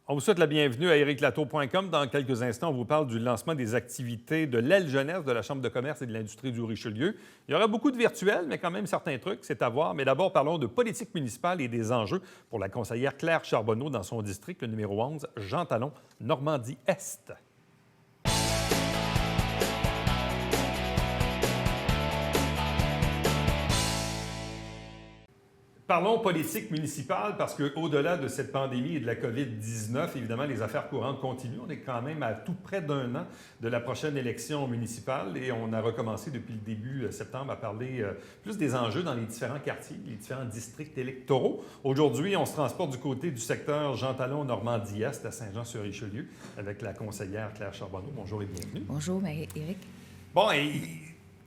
On vous souhaite la bienvenue à ériclatour.com. Dans quelques instants, on vous parle du lancement des activités de l'aile jeunesse de la Chambre de commerce et de l'industrie du Richelieu. Il y aura beaucoup de virtuel, mais quand même certains trucs, c'est à voir. Mais d'abord, parlons de politique municipale et des enjeux pour la conseillère Claire Charbonneau dans son district, le numéro 11, Jean Talon, Normandie-Est. Parlons politique municipale parce qu'au-delà de cette pandémie et de la COVID-19, évidemment, les affaires courantes continuent. On est quand même à tout près d'un an de la prochaine élection municipale et on a recommencé depuis le début septembre à parler plus des enjeux dans les différents quartiers, les différents districts électoraux. Aujourd'hui, on se transporte du côté du secteur Jean Talon, Normandie-Est, à Saint-Jean-sur-Richelieu, avec la conseillère Claire Charbonneau. Bonjour et bienvenue. Bonjour, Éric. Bon, et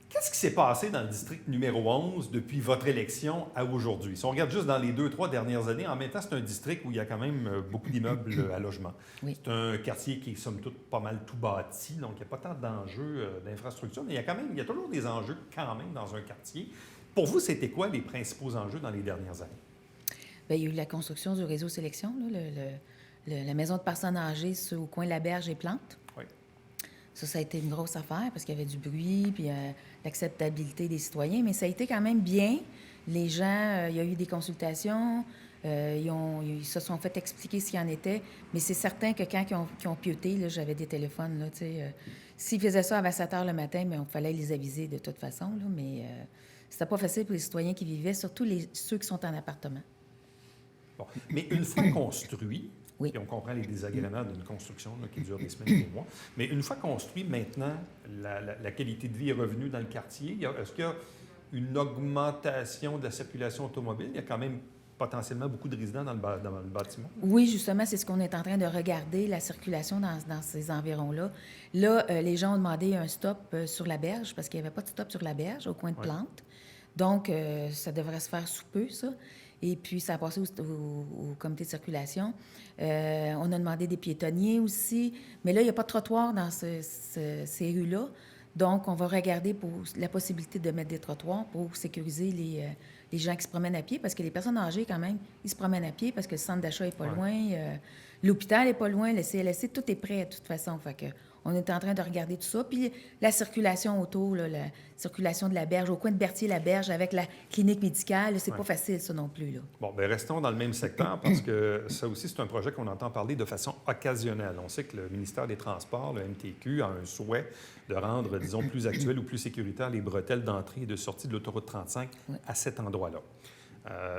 qu'est-ce qui s'est passé dans le district numéro 11 depuis votre élection à aujourd'hui? Si on regarde juste dans les 2-3 dernières années, en même temps, c'est un district où il y a quand même beaucoup d'immeubles à logement. Oui. C'est un quartier qui est, somme toute, pas mal tout bâti, donc il n'y a pas tant d'enjeux d'infrastructure, mais il y a toujours des enjeux quand même dans un quartier. Pour vous, c'était quoi les principaux enjeux dans les dernières années? Bien, il y a eu la construction du réseau sélection, là, la maison de personnes âgées au coin de la Berge et Plante. Oui. Ça a été une grosse affaire parce qu'il y avait du bruit, puis l'acceptabilité des citoyens, mais ça a été quand même bien. Les gens, il y a eu des consultations, ils se sont fait expliquer ce qu'il y en était, mais c'est certain que quand ils ont piauté, là, j'avais des téléphones, là, tu sais, s'ils faisaient ça à 7 heures le matin, mais il fallait les aviser de toute façon, là, mais c'était pas facile pour les citoyens qui vivaient, surtout ceux qui sont en appartement. Bon. Mais une fois construit, oui. Et on comprend les désagréments d'une construction là, qui dure des semaines et des mois. Mais une fois construit, maintenant, la qualité de vie est revenue dans le quartier. Est-ce qu'il y a une augmentation de la circulation automobile? Il y a quand même potentiellement beaucoup de résidents dans le bâtiment. Oui, justement, c'est ce qu'on est en train de regarder, la circulation dans ces environs-là. Là, les gens ont demandé un stop sur la berge parce qu'il n'y avait pas de stop sur la berge, au coin de Plante. Donc, ça devrait se faire sous peu, ça. Et puis, ça a passé au comité de circulation. On a demandé des piétonniers aussi. Mais là, il n'y a pas de trottoir dans ces rues-là. Donc, on va regarder pour la possibilité de mettre des trottoirs pour sécuriser les gens qui se promènent à pied. Parce que les personnes âgées, quand même, ils se promènent à pied parce que le centre d'achat n'est pas loin. L'hôpital n'est pas loin. Le CLSC, tout est prêt, de toute façon. Fait que on est en train de regarder tout ça. Puis la circulation autour, là, la circulation de la berge, au coin de Berthier-la-Berge, avec la clinique médicale, c'est pas facile, ça non plus. Là. Bon, bien, restons dans le même secteur parce que ça aussi, c'est un projet qu'on entend parler de façon occasionnelle. On sait que le ministère des Transports, le MTQ, a un souhait de rendre, disons, plus actuel ou plus sécuritaire les bretelles d'entrée et de sortie de l'autoroute 35 à cet endroit-là.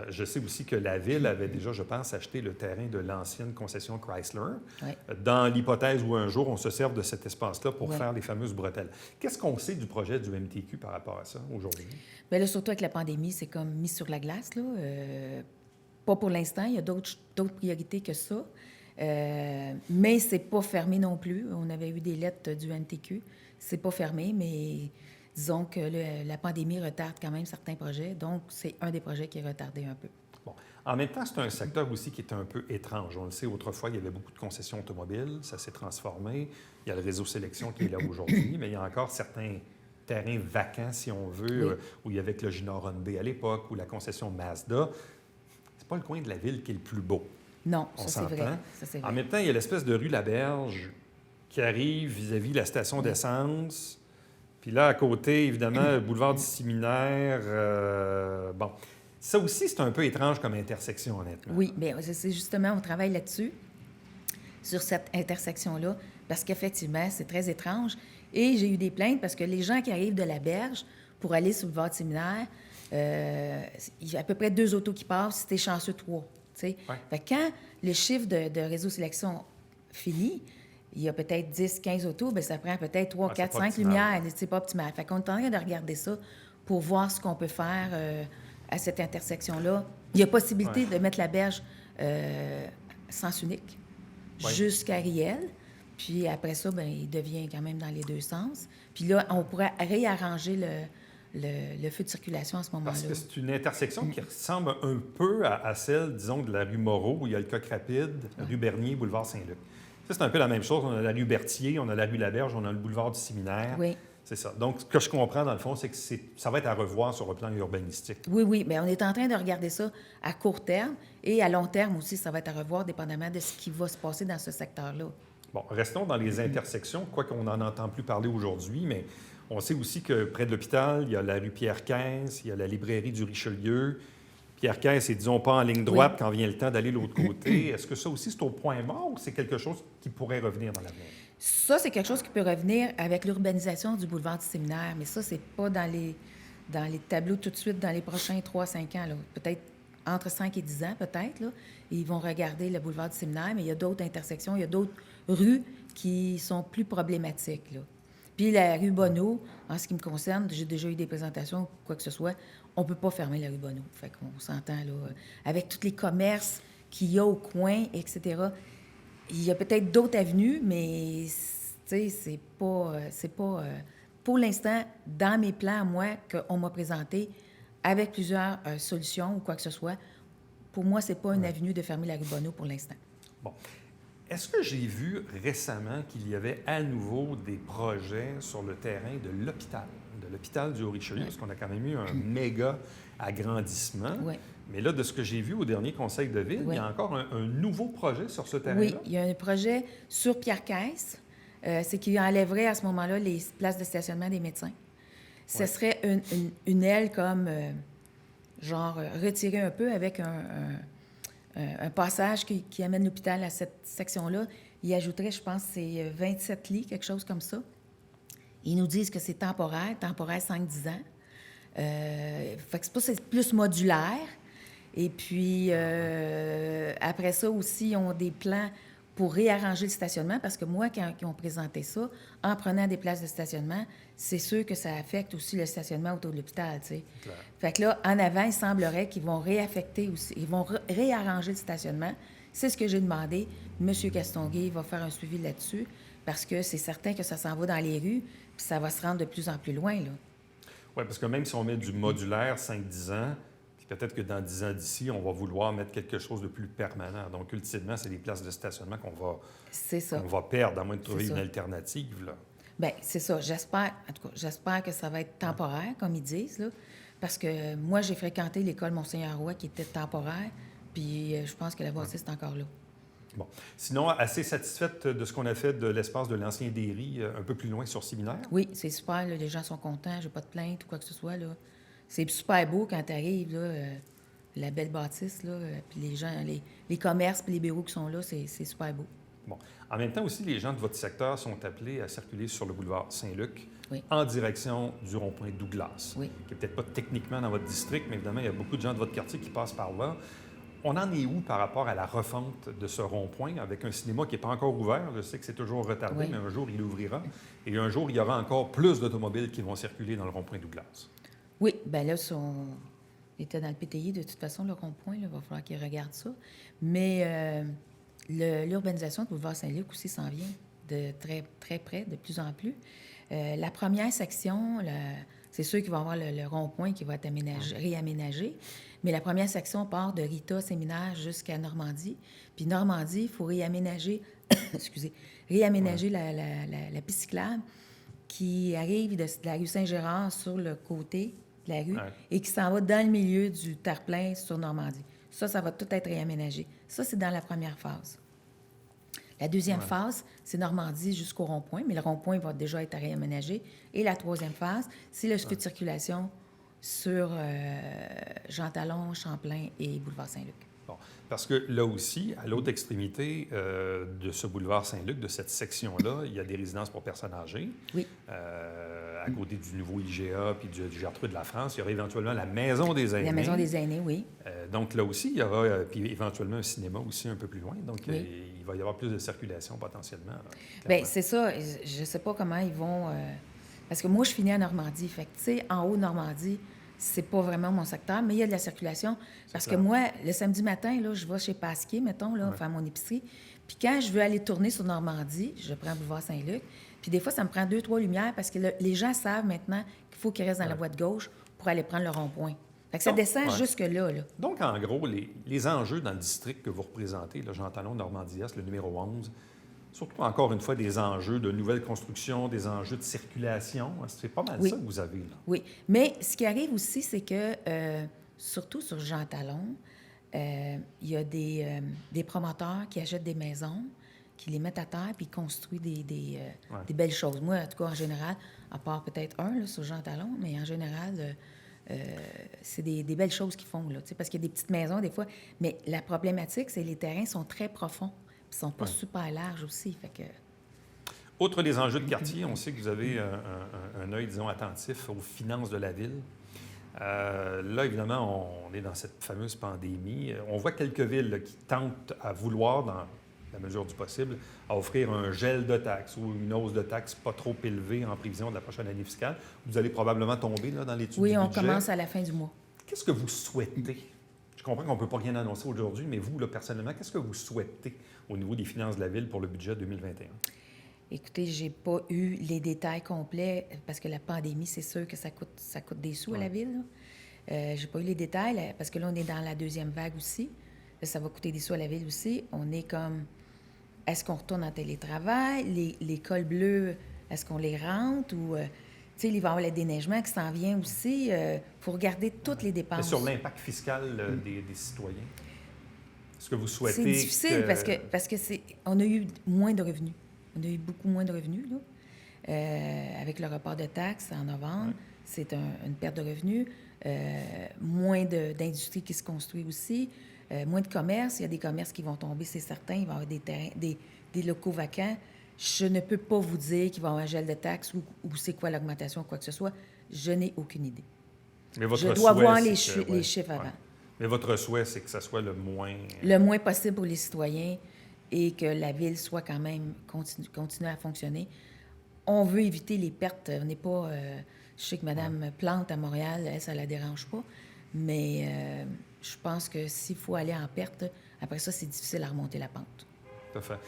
Je sais aussi que la Ville avait déjà, je pense, acheté le terrain de l'ancienne concession Chrysler, dans l'hypothèse où un jour on se serve de cet espace-là pour faire les fameuses bretelles. Qu'est-ce qu'on sait du projet du MTQ par rapport à ça aujourd'hui? Bien là, surtout avec la pandémie, c'est comme mis sur la glace. Là. Pas pour l'instant, il y a d'autres priorités que ça. Mais c'est pas fermé non plus. On avait eu des lettres du MTQ. C'est pas fermé, mais disons que la pandémie retarde quand même certains projets. Donc, c'est un des projets qui est retardé un peu. Bon. En même temps, c'est un secteur aussi qui est un peu étrange. On le sait, autrefois, il y avait beaucoup de concessions automobiles. Ça s'est transformé. Il y a le réseau sélection qui est là aujourd'hui, mais il y a encore certains terrains vacants, si on veut, où il y avait le Ginor Hyundai à l'époque, ou la concession Mazda. C'est pas le coin de la ville qui est le plus beau. Non, ça c'est vrai. En même temps, il y a l'espèce de rue Laberge qui arrive vis-à-vis la station d'essence. Puis là, à côté, évidemment, boulevard du Séminaire. Bon, ça aussi, c'est un peu étrange comme intersection, honnêtement. Oui, bien, c'est justement, on travaille là-dessus, sur cette intersection-là, parce qu'effectivement, c'est très étrange. Et j'ai eu des plaintes parce que les gens qui arrivent de la Berge pour aller sur le boulevard du Séminaire, il y a à peu près 2 autos qui passent, si t'es chanceux, 3. Fait que quand le chiffre de réseau sélection finit, il y a peut-être 10, 15 autos, bien, ça prend peut-être 3, 4, 5 lumières. C'est pas optimal. Fait qu'on est en train de regarder ça pour voir ce qu'on peut faire à cette intersection-là. Il y a possibilité de mettre la berge sens unique jusqu'à Riel. Puis après ça, bien, il devient quand même dans les 2 sens. Puis là, on pourrait réarranger le feu de circulation à ce moment-là. Parce que c'est une intersection qui ressemble un peu à celle, disons, de la rue Moreau, où il y a le Coq Rapide, rue Bernier, boulevard Saint-Luc. Ça, c'est un peu la même chose. On a la rue Berthier, on a la rue Laberge, on a le boulevard du Séminaire. Oui. C'est ça. Donc, ce que je comprends, dans le fond, c'est que ça va être à revoir sur le plan urbanistique. Oui, oui, bien, on est en train de regarder ça à court terme et à long terme aussi, ça va être à revoir dépendamment de ce qui va se passer dans ce secteur-là. Bon, restons dans les intersections, quoi qu'on n'en entend plus parler aujourd'hui, mais on sait aussi que près de l'hôpital, il y a la rue Pierre-Quinze, il y a la librairie du Richelieu. Pierre-Quinze est, disons, pas en ligne droite quand vient le temps d'aller de l'autre côté. Est-ce que ça aussi, c'est au point mort ou c'est quelque chose qui pourrait revenir dans l'avenir? Ça, c'est quelque chose qui peut revenir avec l'urbanisation du boulevard du Séminaire, mais ça, c'est pas dans les tableaux tout de suite dans les prochains 3-5 ans. Là. Peut-être entre 5 et 10 ans, peut-être. Là. Ils vont regarder le boulevard du Séminaire, mais il y a d'autres intersections, il y a d'autres rues qui sont plus problématiques. Là. Puis la rue Bonneau, en ce qui me concerne, j'ai déjà eu des présentations, quoi que ce soit, on ne peut pas fermer la rue Bonneau. Fait qu'on s'entend, là, avec tous les commerces qu'il y a au coin, etc. Il y a peut-être d'autres avenues, mais c'est pas, pour l'instant, dans mes plans, moi, qu'on m'a présenté, avec plusieurs solutions ou quoi que ce soit, pour moi, c'est pas une avenue de fermer la rue Bonneau pour l'instant. Bon. Est-ce que j'ai vu récemment qu'il y avait à nouveau des projets sur le terrain de l'hôpital du Haut-Richelieu, parce qu'on a quand même eu un méga agrandissement. Oui. Mais là, de ce que j'ai vu au dernier conseil de ville, il y a encore un nouveau nouveau sur ce terrain-là? Oui, il y a un projet sur Pierre-Quinze. C'est qu'il enlèverait à ce moment-là les places de stationnement des médecins. Ce serait une aile comme, retirée un peu avec un passage qui amène l'hôpital à cette section-là. Il ajouterait, je pense, c'est 27 lits, quelque chose comme ça. Ils nous disent que c'est temporaire 5-10 ans. Fait que c'est plus modulaire. Et puis, après ça aussi, ils ont des plans pour réarranger le stationnement, parce que moi, quand ils ont présenté ça, en prenant des places de stationnement, c'est sûr que ça affecte aussi le stationnement autour de l'hôpital, tu sais. Fait que là, en avant, il semblerait qu'ils vont réaffecter aussi, ils vont réarranger le stationnement. C'est ce que j'ai demandé. M. Castonguay va faire un suivi là-dessus, parce que c'est certain que ça s'en va dans les rues, puis ça va se rendre de plus en plus loin, là. Oui, parce que même si on met du modulaire 5-10 ans, peut-être que dans 10 ans d'ici, on va vouloir mettre quelque chose de plus permanent. Donc, ultimement, c'est des places de stationnement qu'on va perdre, à moins de trouver une alternative, là. Bien, c'est ça. J'espère, en tout cas, j'espère que ça va être temporaire, comme ils disent, là, parce que moi, j'ai fréquenté l'école Monseigneur-Roy qui était temporaire, puis je pense que la voici, c'est encore là. Bon. Sinon, assez satisfaite de ce qu'on a fait de l'espace de l'ancien Derry, un peu plus loin sur Séminaire? Oui, c'est super, là, les gens sont contents, j'ai pas de plainte ou quoi que ce soit, là. C'est super beau quand tu arrives, là, la belle bâtisse, là, puis les gens, les commerces puis les bureaux qui sont là, c'est super beau. Bon. En même temps aussi, les gens de votre secteur sont appelés à circuler sur le boulevard Saint-Luc en direction du rond-point Douglas, qui n'est peut-être pas techniquement dans votre district, mais évidemment, il y a beaucoup de gens de votre quartier qui passent par là. On en est où par rapport à la refonte de ce rond-point avec un cinéma qui n'est pas encore ouvert? Je sais que c'est toujours retardé, mais un jour, il ouvrira. Et un jour, il y aura encore plus d'automobiles qui vont circuler dans le rond-point Douglas. Oui, bien là, il était dans le PTI, de toute façon, le rond-point, il va falloir qu'il regarde ça. Mais l'urbanisation de boulevard Saint-Luc aussi s'en vient de très, très près, de plus en plus. La première section, c'est sûr qu'il va y avoir le rond-point qui va être réaménagé, mais la première section part de Rita Séminaire jusqu'à Normandie. Puis Normandie, il faut réaménager, la piste cyclable qui arrive de la rue Saint-Gérard sur le côté de la rue et qui s'en va dans le milieu du terre-plein sur Normandie. Ça va tout être réaménagé. Ça, c'est dans la première phase. La deuxième phase, c'est Normandie jusqu'au rond-point, mais le rond-point va déjà être réaménagé. Et la troisième phase, c'est le circuit de circulation sur Jean Talon, Champlain et boulevard Saint-Luc. Bon. Parce que là aussi, à l'autre extrémité de ce boulevard Saint-Luc, de cette section-là, il y a des résidences pour personnes âgées. Oui. À côté du nouveau IGA puis du Gertrude de la France, il y aura éventuellement la Maison des aînés. La Maison des aînés, oui. Donc là aussi, il y aura puis éventuellement un cinéma aussi un peu plus loin. Donc il va y avoir plus de circulation potentiellement. Bien, c'est ça. Je ne sais pas comment ils vont... Parce que moi, je finis en Normandie. Fait que, tu sais, en haut de Normandie, c'est pas vraiment mon secteur, mais il y a de la circulation. Parce que moi, le samedi matin, là, je vais chez Pasquier, mettons, là, faire mon épicerie. Puis quand je veux aller tourner sur Normandie, je prends boulevard Saint-Luc. Puis des fois, ça me prend 2-3 lumières parce que les gens savent maintenant qu'il faut qu'ils restent dans la voie de gauche pour aller prendre le rond-point. Fait que ça descend jusque-là. Là. Donc, en gros, les enjeux dans le district que vous représentez, le Jean Talon, Normandie-Est, le numéro 11, Surtout, encore une fois, des enjeux de nouvelles constructions, des enjeux de circulation. C'est pas mal Oui. ça que vous avez là. Oui. Mais ce qui arrive aussi, c'est que, surtout sur Jean Talon, il y a des promoteurs qui achètent des maisons, qui les mettent à terre, puis construisent des belles choses. Moi, en tout cas, en général, à part peut-être un là, sur Jean Talon, mais en général, c'est des belles choses qu'ils font, là, parce qu'il y a des petites maisons des fois. Mais la problématique, c'est que les terrains sont très profonds, puis ils sont pas super larges aussi. Fait que... Outre les enjeux de quartier, on sait que vous avez un œil, disons, attentif aux finances de la ville. Là, évidemment, on est dans cette fameuse pandémie. On voit quelques villes là, qui tentent à vouloir, dans la mesure du possible, à offrir un gel de taxes ou une hausse de taxes pas trop élevée en prévision de la prochaine année fiscale. Vous allez probablement tomber là, dans l'étude du budget. Oui, on commence à la fin du mois. Qu'est-ce que vous souhaitez? Je comprends qu'on ne peut pas rien annoncer aujourd'hui, mais vous, là, personnellement, qu'est-ce que vous souhaitez au niveau des finances de la ville pour le budget 2021? Écoutez, j'ai pas eu les détails complets parce que la pandémie, c'est sûr que ça coûte des sous à la ville. J'ai pas eu les détails parce que là, on est dans la deuxième vague aussi. Là, ça va coûter des sous à la ville aussi. On est comme, est-ce qu'on retourne en télétravail? Les cols bleus, est-ce qu'on les rentre? Ou, tu sais, il va y avoir le déneigement qui s'en vient aussi. Faut regarder toutes les dépenses. Mais sur l'impact fiscal des citoyens, est-ce que vous souhaitez... C'est difficile parce que on a eu moins de revenus. On a eu beaucoup moins de revenus, là. Avec le report de taxes en novembre, c'est une perte de revenus. Moins d'industries qui se construisent aussi. Moins de commerces. Il y a des commerces qui vont tomber, c'est certain. Il va y avoir des terrains, des locaux vacants. Je ne peux pas vous dire qu'il va y avoir un gel de taxes ou c'est quoi l'augmentation ou quoi que ce soit. Je n'ai aucune idée. Mais votre Je dois voir les que, chiffres avant. Mais votre souhait, c'est que ça soit le moins... Le moins possible pour les citoyens et que la ville soit quand même continue à fonctionner. On veut éviter les pertes. On n'est pas... je sais que Mme Plante à Montréal, elle, ça ne la dérange pas. Mais je pense que s'il faut aller en perte, après ça, c'est difficile à remonter la pente. Tout à fait.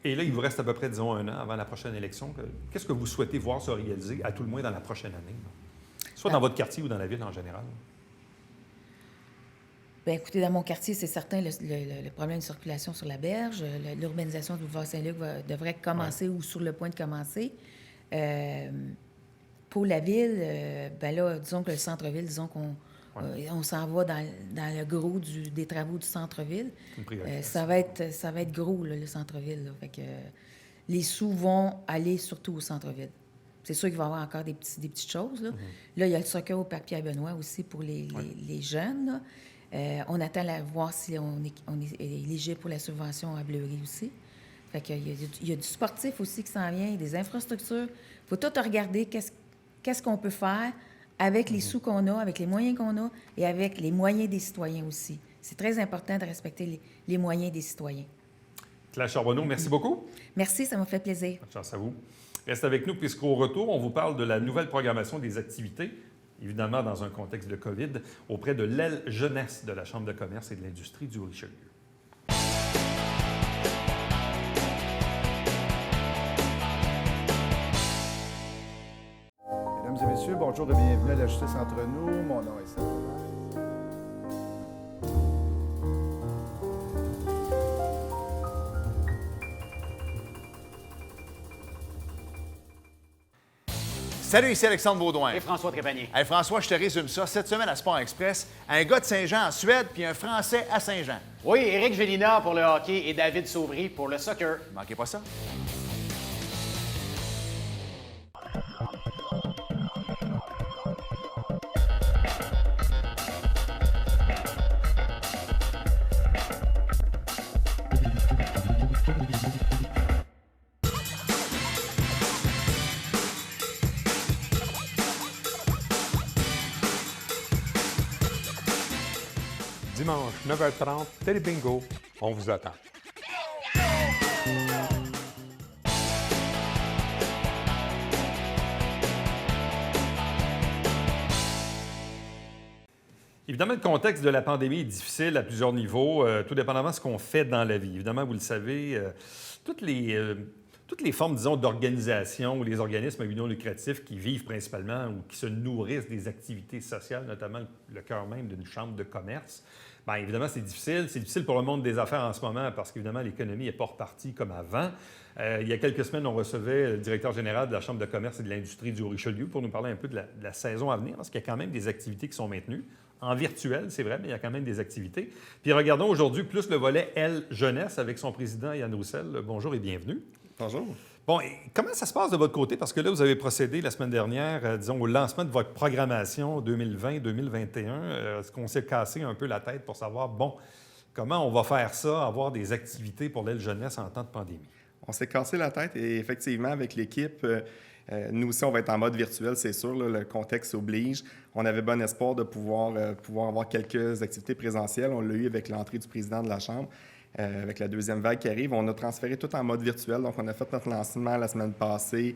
Et là, il vous reste à peu près, disons, 1 an avant la prochaine élection. Qu'est-ce que vous souhaitez voir se réaliser, à tout le moins dans la prochaine année? Soit dans votre quartier ou dans la ville en général? Bien, écoutez, dans mon quartier, c'est certain, le problème de circulation sur la berge, l'urbanisation du boulevard Saint-Luc devrait commencer ou sur le point de commencer. Pour la ville, bien là, disons que le centre-ville, disons qu'on on s'en va dans le gros des travaux du centre-ville. Ça va être gros, là, le centre-ville. Là. Fait que, les sous vont aller surtout au centre-ville. C'est sûr qu'il va y avoir encore des petites choses. Là, là il y a le soccer au parc Pierre-Benoît aussi pour les jeunes. Là. On attend à voir si on est éligible pour la subvention à Bleury aussi. Fait qu'il y a du sportif aussi qui s'en vient, des infrastructures. Il faut tout regarder qu'est-ce qu'on peut faire avec les sous qu'on a, avec les moyens qu'on a et avec les moyens des citoyens aussi. C'est très important de respecter les moyens des citoyens. Claire Charbonneau, merci beaucoup. Merci, ça m'a fait plaisir. Bonne chance à vous. Reste avec nous puisqu'au retour, on vous parle de la nouvelle programmation des activités, évidemment dans un contexte de COVID, auprès de l'aile jeunesse de la Chambre de commerce et de l'industrie du Richelieu. Mesdames et messieurs, bonjour et bienvenue à la Justice entre nous. Mon nom est Sylvain. Salut, ici Alexandre Baudouin. Et François Trépanier. Hey, François, je te résume ça. Cette semaine à Sport Express, un gars de Saint-Jean en Suède puis un Français à Saint-Jean. Oui, Éric Gélina pour le hockey et David Sauvry pour le soccer. Manquez pas ça. Dimanche, 9h30, Télé Bingo, on vous attend. Évidemment, le contexte de la pandémie est difficile à plusieurs niveaux, tout dépendamment de ce qu'on fait dans la vie. Évidemment, vous le savez, toutes les formes, disons, d'organisation ou les organismes à but non lucratif qui vivent principalement ou qui se nourrissent des activités sociales, notamment le cœur même d'une chambre de commerce, Bien, évidemment, c'est difficile. C'est difficile pour le monde des affaires en ce moment parce qu'évidemment, l'économie n'est pas repartie comme avant. Il y a quelques semaines, on recevait le directeur général de la Chambre de commerce et de l'industrie du Haut-Richelieu pour nous parler un peu de la saison à venir parce qu'il y a quand même des activités qui sont maintenues. En virtuel, c'est vrai, mais il y a quand même des activités. Puis regardons aujourd'hui plus le volet Elle Jeunesse avec son président Yann Roussel. Bonjour et bienvenue. Bonjour. Bon, et comment ça se passe de votre côté? Parce que là, vous avez procédé la semaine dernière, disons, au lancement de votre programmation 2020-2021. Est-ce qu'on s'est cassé un peu la tête pour savoir, bon, comment on va faire ça, avoir des activités pour l'aile jeunesse en temps de pandémie? On s'est cassé la tête et effectivement, avec l'équipe, nous aussi, on va être en mode virtuel, c'est sûr, là, le contexte oblige. On avait bon espoir de pouvoir avoir quelques activités présentielles. On l'a eu avec l'entrée du président de la Chambre. Avec la deuxième vague qui arrive, on a transféré tout en mode virtuel. Donc, on a fait notre lancement la semaine passée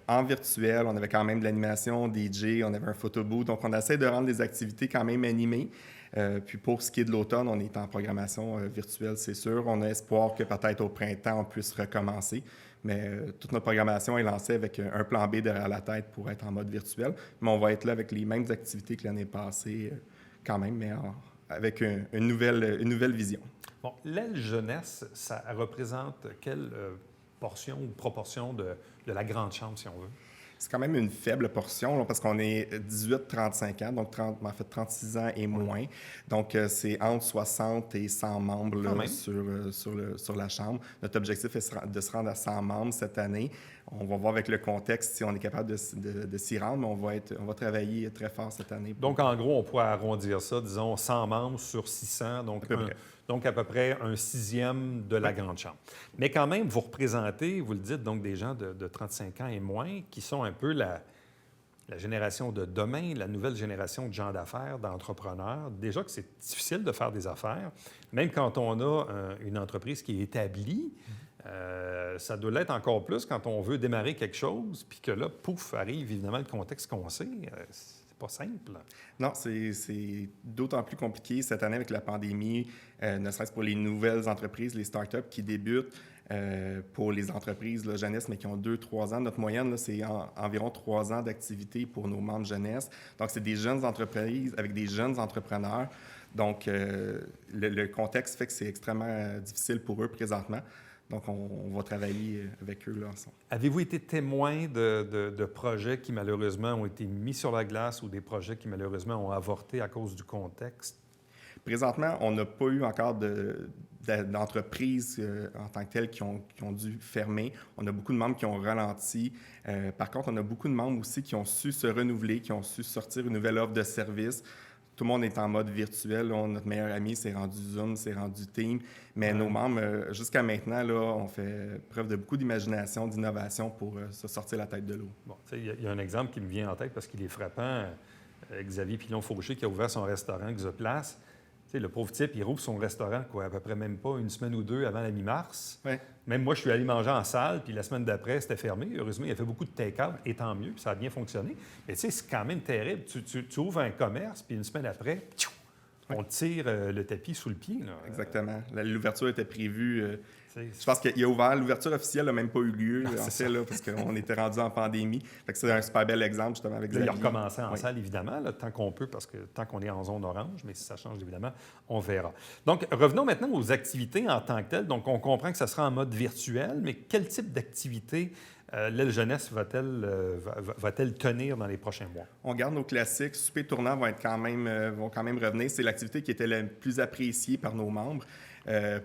en virtuel. On avait quand même de l'animation, DJ, on avait un photobooth. Donc, on essaie de rendre les activités quand même animées. Puis, pour ce qui est de l'automne, on est en programmation virtuelle, c'est sûr. On a espoir que peut-être au printemps, on puisse recommencer. Mais toute notre programmation est lancée avec un plan B derrière la tête pour être en mode virtuel. Mais on va être là avec les mêmes activités que l'année passée quand même, mais avec une nouvelle vision. Bon, l'aile jeunesse, ça représente quelle portion ou proportion de la grande chambre, si on veut? C'est quand même une faible portion là, parce qu'on est 18-35 ans, donc en fait 36 ans et moins. Donc, c'est entre 60 et 100 membres là, sur la Chambre. Notre objectif est de se rendre à 100 membres cette année. On va voir avec le contexte si on est capable de s'y rendre, mais on va travailler très fort cette année. Donc, en gros, on pourrait arrondir ça, disons, 100 membres sur 600, donc à peu près un sixième de la grande chambre. Mais quand même, vous représentez, vous le dites, donc des gens de 35 ans et moins qui sont un peu la génération de demain, la nouvelle génération de gens d'affaires, d'entrepreneurs. Déjà que c'est difficile de faire des affaires, même quand on a une entreprise qui est établie. Ça doit l'être encore plus quand on veut démarrer quelque chose, puis que là, pouf, arrive évidemment le contexte qu'on sait. C'est pas simple. Non, c'est d'autant plus compliqué cette année avec la pandémie, ne serait-ce pour les nouvelles entreprises, les startups qui débutent, pour les entreprises là, jeunesse, mais qui ont 2-3 ans. Notre moyenne, là, c'est environ 3 ans d'activité pour nos membres jeunesse. Donc, c'est des jeunes entreprises avec des jeunes entrepreneurs. Donc, le contexte fait que c'est extrêmement difficile pour eux présentement. Donc, on va travailler avec eux là, ensemble. Avez-vous été témoin de projets qui, malheureusement, ont été mis sur la glace ou des projets qui, malheureusement, ont avorté à cause du contexte? Présentement, on n'a pas eu encore d'entreprises en tant que telles qui ont dû fermer. On a beaucoup de membres qui ont ralenti. Par contre, on a beaucoup de membres aussi qui ont su se renouveler, qui ont su sortir une nouvelle offre de service. Tout le monde est en mode virtuel. Là, notre meilleur ami, c'est rendu Zoom, c'est rendu Team. Mais nos membres, jusqu'à maintenant, là, ont fait preuve de beaucoup d'imagination, d'innovation pour se sortir la tête de l'eau. Bon, il y a un exemple qui me vient en tête parce qu'il est frappant. Xavier Pilon-Fauché qui a ouvert son restaurant Xoplace. Le pauvre type, il rouvre son restaurant à peu près même pas une semaine ou deux avant la mi-mars. Ouais. Même moi, je suis allé manger en salle, puis la semaine d'après, c'était fermé. Heureusement, il a fait beaucoup de take-out, et tant mieux, puis ça a bien fonctionné. Mais tu sais, c'est quand même terrible. Tu ouvres un commerce, puis une semaine après, on tire le tapis sous le pied. Là. Exactement. L'ouverture était prévue. Je pense qu'il a ouvert. L'ouverture officielle n'a même pas eu lieu, en fait, là, parce qu'on était rendu en pandémie. Fait que c'est un super bel exemple, justement, avec Xavier. Il a recommencé en salle, évidemment, là, tant qu'on peut, parce que tant qu'on est en zone orange, mais si ça change, évidemment, on verra. Donc, revenons maintenant aux activités en tant que telles. Donc, on comprend que ça sera en mode virtuel, mais quel type d'activité l'aile jeunesse va-t-elle tenir dans les prochains mois? On garde nos classiques. Souper tournant vont quand même revenir. C'est l'activité qui était la plus appréciée par nos membres.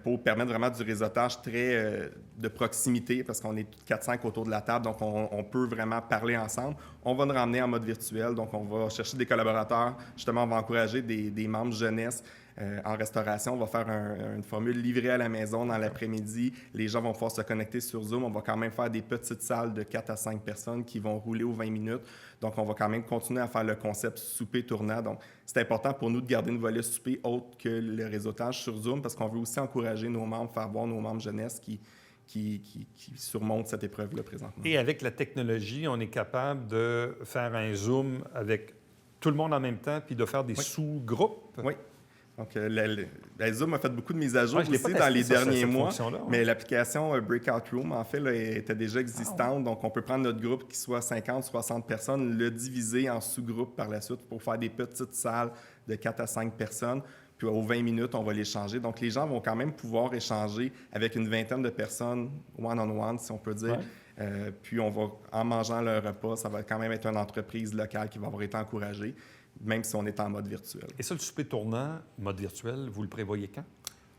Pour permettre vraiment du réseautage très de proximité, parce qu'on est 4-5 autour de la table, donc on peut vraiment parler ensemble. On va nous ramener en mode virtuel, donc on va chercher des collaborateurs. Justement, on va encourager des membres jeunesse en restauration. On va faire une formule livrée à la maison dans l'après-midi. Les gens vont pouvoir se connecter sur Zoom. On va quand même faire des petites salles de 4 à 5 personnes qui vont rouler aux 20 minutes. Donc, on va quand même continuer à faire le concept souper tournant. Donc, c'est important pour nous de garder une volet souper autre que le réseautage sur Zoom parce qu'on veut aussi encourager nos membres, faire voir nos membres jeunesse qui surmontent cette épreuve-là présentement. Et avec la technologie, on est capable de faire un Zoom avec tout le monde en même temps puis de faire des sous-groupes? Oui. Donc, la Zoom a fait beaucoup de mises à jour aussi pas dans les derniers mois, mais ouais. l'application Breakout Room, en fait, là, était déjà existante. Donc, on peut prendre notre groupe qui soit 50, 60 personnes, le diviser en sous-groupes par la suite pour faire des petites salles de 4 à 5 personnes puis aux 20 minutes, on va les changer. Donc, les gens vont quand même pouvoir échanger avec une vingtaine de personnes, one-on-one, si on peut dire. Puis, en mangeant leur repas, ça va quand même être une entreprise locale qui va avoir été encouragée, même si on est en mode virtuel. Et ça, le souper tournant, mode virtuel, vous le prévoyez quand?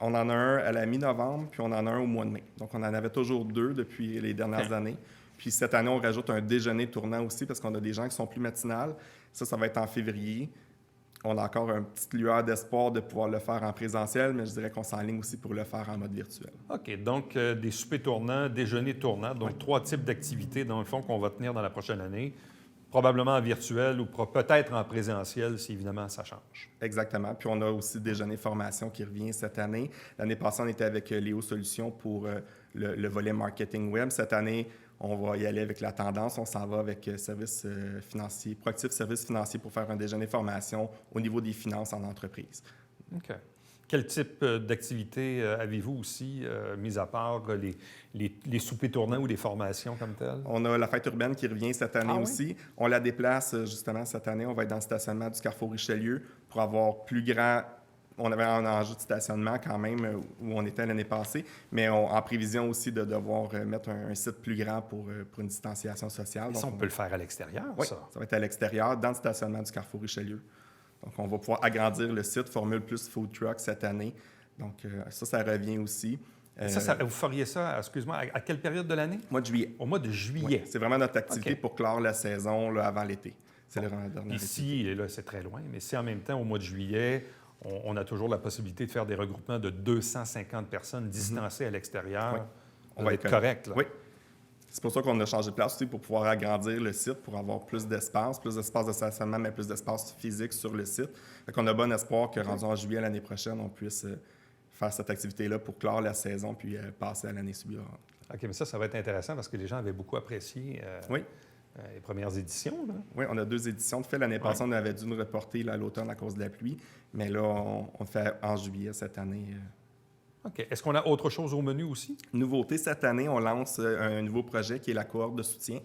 On en a un à la mi-novembre, puis on en a un au mois de mai. Donc, on en avait toujours 2 depuis les dernières années. Puis cette année, on rajoute un déjeuner tournant aussi parce qu'on a des gens qui sont plus matinales. Ça va être en février. On a encore une petite lueur d'espoir de pouvoir le faire en présentiel, mais je dirais qu'on s'enligne aussi pour le faire en mode virtuel. OK. Donc, des soupers tournants, déjeuners tournants. Donc, 3 types d'activités, dans le fond, qu'on va tenir dans la prochaine année. Probablement en virtuel ou peut-être en présentiel, si évidemment ça change. Exactement. Puis on a aussi déjeuner formation qui revient cette année. L'année passée, on était avec Léo Solutions pour le volet marketing web. Cette année, on va y aller avec la tendance. On s'en va avec service financier, Proactif Services Financiers pour faire un déjeuner formation au niveau des finances en entreprise. OK. Quel type d'activité avez-vous aussi, mis à part les soupers tournants ou les formations comme telles? On a la fête urbaine qui revient cette année oui? aussi. On la déplace justement cette année. On va être dans le stationnement du Carrefour Richelieu pour avoir plus grand. On avait un enjeu de stationnement quand même où on était l'année passée, mais en prévision aussi de devoir mettre un site plus grand pour une distanciation sociale. Et ça, on peut le faire à l'extérieur, oui, ça? ça va être à l'extérieur, dans le stationnement du Carrefour Richelieu. Donc, on va pouvoir agrandir le site Formule Plus Food Truck cette année. Donc, ça revient aussi. Vous feriez ça, excuse-moi, à quelle période de l'année? Mois de juillet. Au mois de juillet. Oui, c'est vraiment notre activité OK. pour clore la saison là, avant l'été. C'est la dernière Ici, et là, c'est très loin, mais si en même temps, au mois de juillet, on a toujours la possibilité de faire des regroupements de 250 personnes distancées à l'extérieur, Oui. on va être correct. Là. Oui. C'est pour ça qu'on a changé de place aussi pour pouvoir agrandir le site, pour avoir plus d'espace de stationnement, mais plus d'espace physique sur le site. Fait qu'on a bon espoir que, rendu en juillet l'année prochaine, on puisse faire cette activité-là pour clore la saison puis passer à l'année suivante. OK, mais ça va être intéressant parce que les gens avaient beaucoup apprécié Oui. Les premières éditions. Là. Oui, on a 2 éditions. De fait, l'année passée, on avait dû nous reporter là, à l'automne à cause de la pluie, mais là, on le fait en juillet cette année. OK. Est-ce qu'on a autre chose au menu aussi? Nouveauté, cette année, on lance un nouveau projet qui est la cohorte de soutien.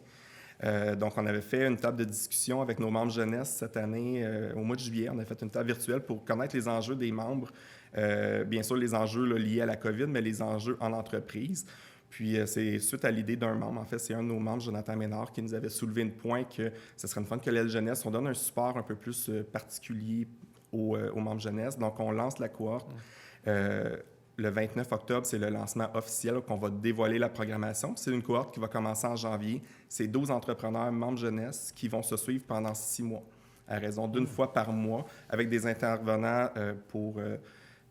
Donc, on avait fait une table de discussion avec nos membres jeunesse cette année, au mois de juillet. On a fait une table virtuelle pour connaître les enjeux des membres. Bien sûr, les enjeux là, liés à la COVID, mais les enjeux en entreprise. Puis, c'est suite à l'idée d'un membre. En fait, c'est un de nos membres, Jonathan Ménard, qui nous avait soulevé une point que ce serait une fun que l'aile jeunesse, on donne un support un peu plus particulier aux membres jeunesse. Donc, on lance la cohorte. Le 29 octobre, c'est le lancement officiel qu'on va dévoiler la programmation. C'est une cohorte qui va commencer en janvier. C'est 12 entrepreneurs membres jeunesse qui vont se suivre pendant 6 mois, à raison d'une fois par mois, avec des intervenants pour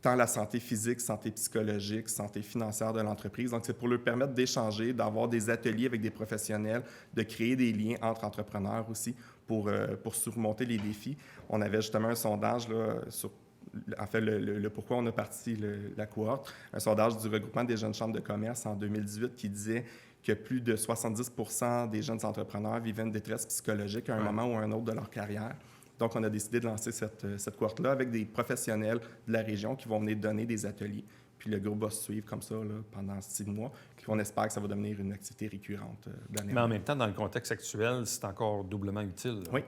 tant la santé physique, santé psychologique, santé financière de l'entreprise. Donc, c'est pour leur permettre d'échanger, d'avoir des ateliers avec des professionnels, de créer des liens entre entrepreneurs aussi pour surmonter les défis. On avait justement un sondage là, sur en fait, le pourquoi on a parti la cohorte, un sondage du regroupement des jeunes chambres de commerce en 2018 qui disait que plus de 70% des jeunes entrepreneurs vivaient une détresse psychologique à un moment ou à un autre de leur carrière. Donc, on a décidé de lancer cette cohorte-là avec des professionnels de la région qui vont venir donner des ateliers. Puis le groupe va se suivre comme ça là, pendant 6 mois. Puis on espère que ça va devenir une activité récurrente d'année. Mais en même temps, dans le contexte actuel, c'est encore doublement utile. Là. Oui.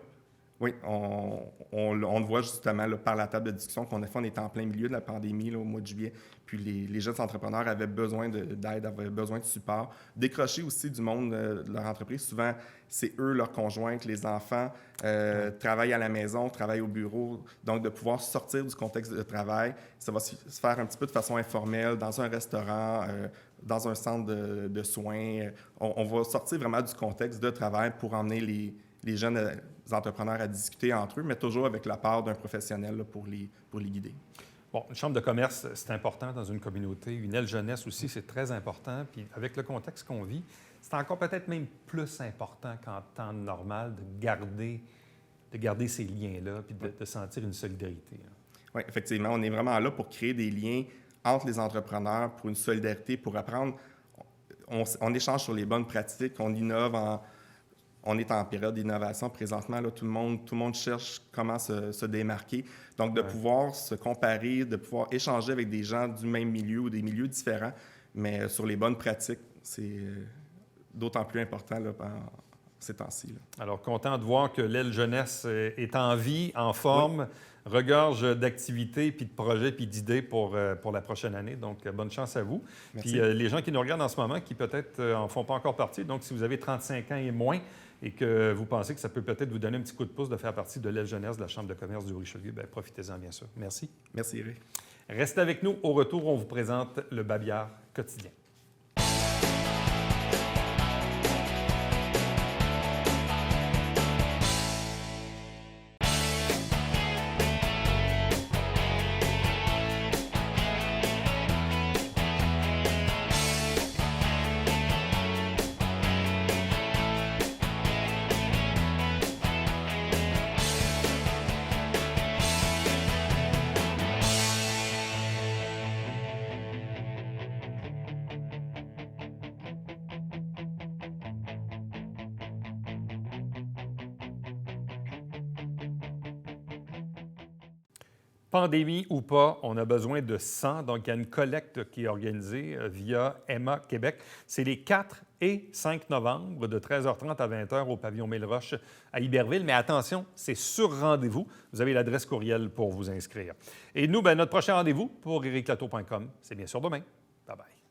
Oui, on le voit justement là, par la table de discussion qu'on a fait. On était en plein milieu de la pandémie là, au mois de juillet. Puis les jeunes entrepreneurs avaient besoin d'aide, avaient besoin de support. Décrocher aussi du monde de leur entreprise. Souvent, c'est eux, leurs conjointes, les enfants, travaillent à la maison, travaillent au bureau. Donc, de pouvoir sortir du contexte de travail, ça va se faire un petit peu de façon informelle, dans un restaurant, dans un centre de soins. On va sortir vraiment du contexte de travail pour emmener les jeunes entrepreneurs à discuter entre eux, mais toujours avec la part d'un professionnel là, pour les guider. Bon, une chambre de commerce, c'est important dans une communauté. Une aile jeunesse aussi, c'est très important. Puis avec le contexte qu'on vit, c'est encore peut-être même plus important qu'en temps normal de garder ces liens-là puis de sentir une solidarité. Hein. Oui, effectivement. On est vraiment là pour créer des liens entre les entrepreneurs, pour une solidarité, pour apprendre. On échange sur les bonnes pratiques, on innove On est en période d'innovation présentement. Là, tout le monde cherche comment se démarquer. Donc, de pouvoir se comparer, de pouvoir échanger avec des gens du même milieu ou des milieux différents, mais sur les bonnes pratiques, c'est d'autant plus important là, en ces temps-ci, là. Alors, content de voir que l'aile jeunesse est en vie, en forme, regorge d'activités, puis de projets, puis d'idées pour la prochaine année. Donc, bonne chance à vous. Merci. Puis, les gens qui nous regardent en ce moment, qui peut-être en font pas encore partie, donc si vous avez 35 ans et moins et que vous pensez que ça peut peut-être vous donner un petit coup de pouce de faire partie de l'aile jeunesse de la Chambre de commerce du Richelieu, bien, profitez-en, bien sûr. Merci. Merci, Eric. Restez avec nous. Au retour, on vous présente le Babillard quotidien. Pandémie ou pas, on a besoin de sang. Donc, il y a une collecte qui est organisée via Emma Québec. C'est les 4 et 5 novembre de 13h30 à 20h au pavillon Mille-Roches à Iberville. Mais attention, c'est sur rendez-vous. Vous avez l'adresse courriel pour vous inscrire. Et nous, bien, notre prochain rendez-vous pour ericlato.com, c'est bien sûr demain. Bye-bye.